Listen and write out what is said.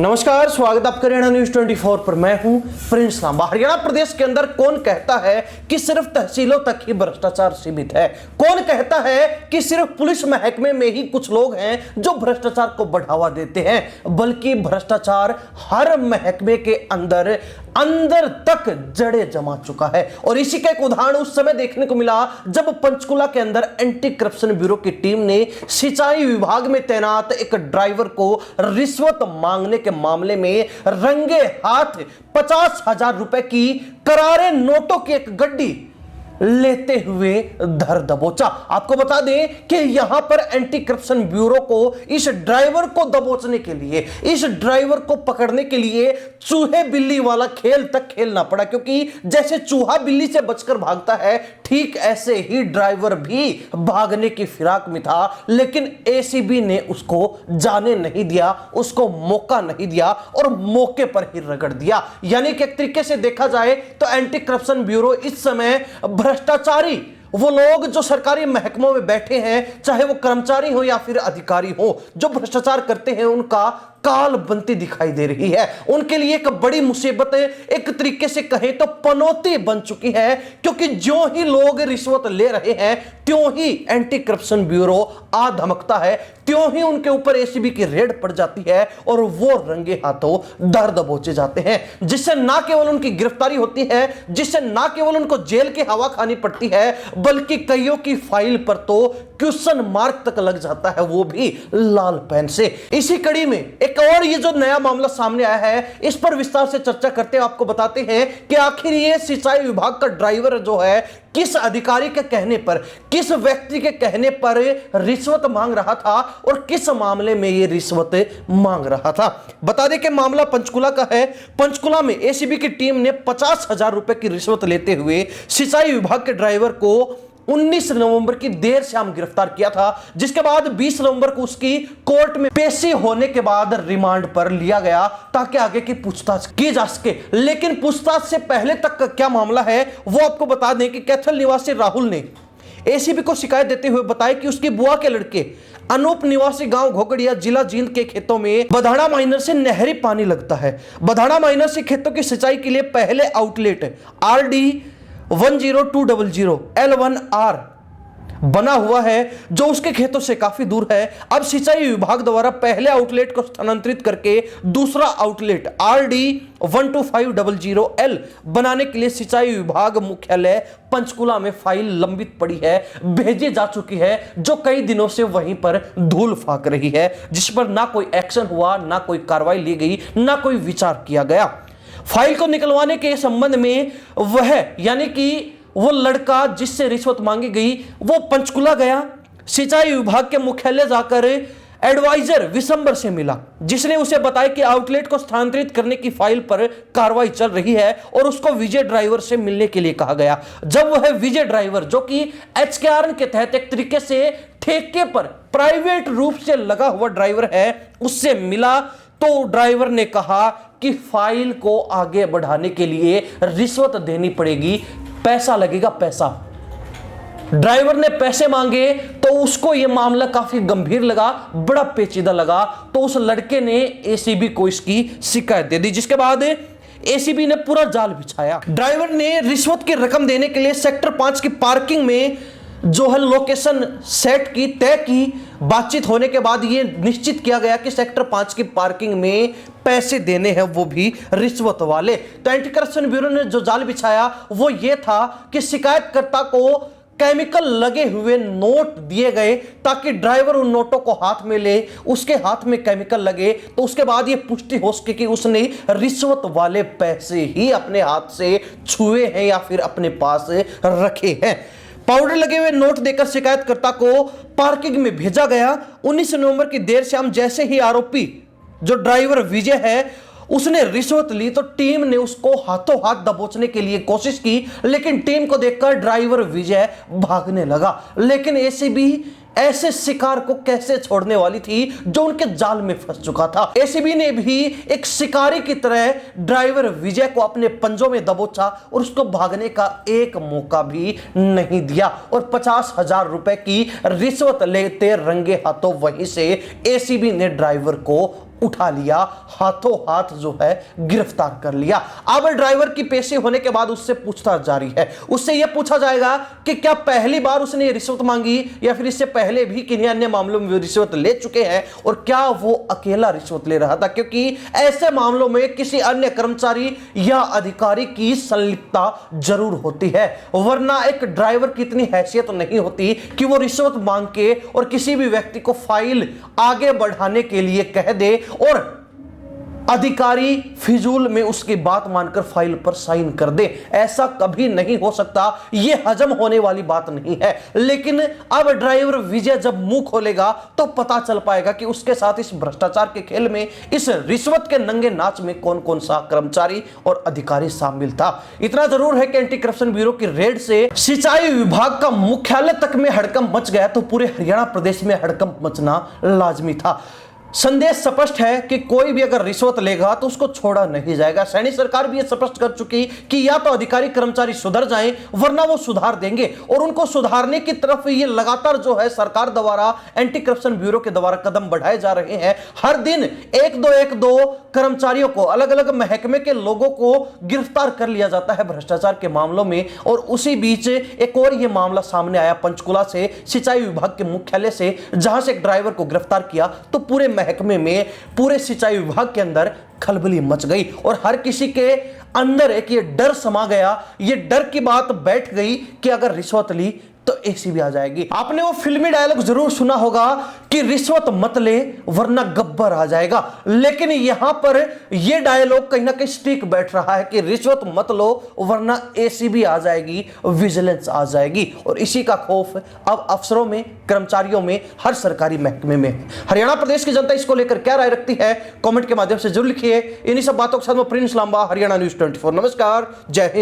नमस्कार, स्वागत आपका हरियाणा न्यूज 24 पर। मैं हूं प्रिंस लांबा। हरियाणा प्रदेश के अंदर कौन कहता है कि सिर्फ तहसीलों तक ही भ्रष्टाचार सीमित है? कौन कहता है कि सिर्फ पुलिस महकमे में ही कुछ लोग हैं जो भ्रष्टाचार को बढ़ावा देते हैं? बल्कि भ्रष्टाचार हर महकमे के अंदर तक जड़े जमा चुका है। और इसी का एक उदाहरण उस समय देखने को मिला जब पंचकुला के अंदर एंटी करप्शन ब्यूरो की टीम ने सिंचाई विभाग में तैनात एक ड्राइवर को रिश्वत मांगने के मामले में रंगे हाथ 50,000 रुपए की करारे नोटों की एक गड्डी लेते हुए धर दबोचा। आपको बता दें कि यहां पर एंटी करप्शन ब्यूरो को इस ड्राइवर को दबोचने के लिए, इस ड्राइवर को पकड़ने के लिए चूहे बिल्ली वाला खेल तक खेलना पड़ा, क्योंकि जैसे चूहा बिल्ली से बचकर भागता है, ठीक ऐसे ही ड्राइवर भी भागने की फिराक में था। लेकिन एसीबी ने उसको जाने नहीं दिया, उसको मौका नहीं दिया और मौके पर ही रगड़ दिया। यानी कि एक तरीके से देखा जाए तो एंटी करप्शन ब्यूरो इस समय भ्रष्टाचारी वो लोग जो सरकारी महकमों में बैठे हैं, चाहे वो कर्मचारी हो या फिर अधिकारी हो, जो भ्रष्टाचार करते हैं, उनका काल बनती दिखाई दे रही है। उनके लिए एक बड़ी मुसीबत एक तरीके से कहें तो पनौती बन चुकी है, क्योंकि जो ही लोग रिश्वत ले रहे हैं त्यों ही एंटी करप्शन ब्यूरो आ धमकता है, त्यों ही उनके ऊपर एसीबी की रेड पड़ जाती है और वो रंगे हाथों दर दबोचे जाते हैं, जिससे ना केवल उनकी गिरफ्तारी होती है, जिससे ना केवल उनको जेल की हवा खानी पड़ती है, बल्कि कईयों की फाइल पर तो क्वेश्चन मार्क तक लग जाता है, वो भी लाल पेन से। इसी कड़ी में एक और ये जो नया मामला सामने आया है, इस पर विस्तार से चर्चा करते हुए आपको बताते हैं कि आखिर ये सिंचाई विभाग का ड्राइवर जो है किस अधिकारी के कहने पर, किस व्यक्ति के कहने पर रिश्वत मांग रहा था और किस मामले में ये रिश्वत मांग रहा था। बता दें कि मामला पंचकुला का है। पंचकुला में एसीबी की टीम ने 50,000 रुपए की रिश्वत लेते हुए सिंचाई विभाग के ड्राइवर को 19 नवंबर की देर शाम गिरफ्तार किया था, जिसके बाद 20 नवंबर को उसकी कोर्ट में पेशी होने के बाद रिमांड पर लिया गया ताकि आगे की पूछताछ की जा सके। लेकिन पूछताछ से पहले तक का क्या मामला है वो आपको बता दें कि कैथल निवासी राहुल ने एसीबी को शिकायत देते हुए बताया कि उसकी बुआ के लड़के अनूप निवासी गांव घोकड़िया जिला जींद के खेतों में बधाड़ा माइनर से नहरी पानी लगता है। बधाड़ा माइनर से खेतों की सिंचाई के लिए पहले आउटलेट RD 10200 L1R बना हुआ है, जो उसके खेतों से काफी दूर है। अब सिंचाई विभाग द्वारा पहले आउटलेट को स्थानांतरित करके दूसरा आउटलेट RD 12500L बनाने के लिए सिंचाई विभाग मुख्यालय पंचकुला में फाइल लंबित पड़ी है, भेजी जा चुकी है, जो कई दिनों से वहीं पर धूल फाक रही है, जिस पर ना कोई एक्शन हुआ, ना कोई कार्रवाई ली गई, ना कोई विचार किया गया। फाइल को निकलवाने के संबंध में वह यानी कि वो लड़का जिससे रिश्वत मांगी गई वो पंचकुला गया, सिंचाई विभाग के मुख्यालय जाकर एडवाइजर विशंबर से मिला, जिसने उसे बताया कि आउटलेट को स्थानांतरित करने की फाइल पर कार्रवाई चल रही है और उसको विजय ड्राइवर से मिलने के लिए कहा गया। जब वह विजय ड्राइवर, जो कि HKRN के तहत एक तरीके से ठेके पर प्राइवेट रूप से लगा हुआ ड्राइवर है, उससे मिला तो ड्राइवर ने कहा कि फाइल को आगे बढ़ाने के लिए रिश्वत देनी पड़ेगी, पैसा लगेगा, पैसा। ड्राइवर ने पैसे मांगे तो उसको यह मामला काफी गंभीर लगा, बड़ा पेचीदा लगा, तो उस लड़के ने एसीबी को इसकी शिकायत दे दी, जिसके बाद एसीबी ने पूरा जाल बिछाया। ड्राइवर ने रिश्वत की रकम देने के लिए सेक्टर 5 की पार्किंग में जो है लोकेशन सेट की, तय की। बातचीत होने के बाद यह निश्चित किया गया कि सेक्टर 5 की पार्किंग में पैसे देने हैं, वो भी रिश्वत वाले। तो एंटी करप्शन ब्यूरो ने जो जाल बिछाया वो ये था कि शिकायतकर्ता को केमिकल लगे हुए नोट दिए गए ताकि ड्राइवर उन नोटों को हाथ में ले, उसके हाथ में केमिकल लगे तो उसके बाद ये पुष्टि हो सके कि उसने रिश्वत वाले पैसे ही अपने हाथ से छुए हैं या फिर अपने पास रखे हैं। पाउडर लगे हुए नोट देकर शिकायतकर्ता को पार्किंग में भेजा गया। 19 नवंबर की देर शाम जैसे ही आरोपी जो ड्राइवर विजय है उसने रिश्वत ली तो टीम ने उसको हाथों हाथ दबोचने के लिए कोशिश की, लेकिन टीम को देखकर ड्राइवर विजय भागने लगा। लेकिन एसीबी ऐसे शिकार को कैसे छोड़ने वाली थी जो उनके जाल में फंस चुका था। एसीबी ने भी एक शिकारी की तरह ड्राइवर विजय को अपने पंजों में दबोचा और उसको भागने का एक मौका भी नहीं दिया और 50,000 रुपए की रिश्वत लेते रंगे हाथों वहीं से एसीबी ने ड्राइवर को उठा लिया, हाथों हाथ जो है गिरफ्तार कर लिया। अब ड्राइवर की पेशी होने के बाद उससे पूछताछ जारी है। उससे यह पूछा जाएगा कि क्या पहली बार उसने ये रिश्वत मांगी या फिर इससे पहले भी किन्हीं अन्य मामलों में रिश्वत ले चुके हैं, और क्या वो अकेला रिश्वत ले रहा था, क्योंकि ऐसे मामलों में किसी अन्य कर्मचारी या अधिकारी की संलिप्तता जरूर होती है, वरना एक ड्राइवर की इतनी हैसियत नहीं होती कि वो रिश्वत मांग के और किसी भी व्यक्ति को फाइल आगे बढ़ाने के लिए कह दे और अधिकारी फिजूल में उसकी बात मानकर फाइल पर साइन कर दे। ऐसा कभी नहीं हो सकता, यह हजम होने वाली बात नहीं है। लेकिन अब ड्राइवर विजय जब मुंह खोलेगा तो पता चल पाएगा कि उसके साथ इस भ्रष्टाचार के खेल में, इस रिश्वत के नंगे नाच में कौन कौन सा कर्मचारी और अधिकारी शामिल था। इतना जरूर है कि एंटी करप्शन ब्यूरो की रेड से सिंचाई विभाग का मुख्यालय तक में हड़कंप मच गया तो पूरे हरियाणा प्रदेश में हड़कंप मचना लाजमी था। संदेश स्पष्ट है कि कोई भी अगर रिश्वत लेगा तो उसको छोड़ा नहीं जाएगा। सैनी सरकार भी ये स्पष्ट कर चुकी कि या तो अधिकारी कर्मचारी सुधर जाएं, वरना वो सुधार देंगे, और उनको सुधारने की तरफ ये लगातार जो है सरकार द्वारा, एंटी करप्शन ब्यूरो के द्वारा कदम बढ़ाए जा रहे हैं। हर दिन एक दो कर्मचारियों को, अलग अलग महकमे के लोगों को गिरफ्तार कर लिया जाता है भ्रष्टाचार के मामलों में। और उसी बीच एक और ये मामला सामने आया पंचकुला से, सिंचाई विभाग के मुख्यालय से, जहां से एक ड्राइवर को गिरफ्तार किया तो पूरे महकमे में, पूरे सिंचाई विभाग के अंदर खलबली मच गई और हर किसी के अंदर एक ये डर समा गया, ये डर की बात बैठ गई कि अगर रिश्वत ली तो एसीबी आ जाएगी। आपने वो फिल्मी डायलॉग जरूर सुना होगा कि रिश्वत मत ले वरना गब्बर आ जाएगा, लेकिन यहां पर ये डायलॉग कहीं ना कहीं स्टिक बैठ रहा है कि रिश्वत मत लो वरना एसीबी आ जाएगी, विजिलेंस आ जाएगी। और इसी का खौफ अब अफसरों में, कर्मचारियों में, हर सरकारी महकमे में है। हरियाणा प्रदेश की जनता इसको लेकर क्या राय रखती है, कमेंट के माध्यम से जरूर लिखिए। इन्हीं सब बातों के साथ मैं प्रिंस लांबा, हरियाणा न्यूज़ 24। नमस्कार, जय हिंद।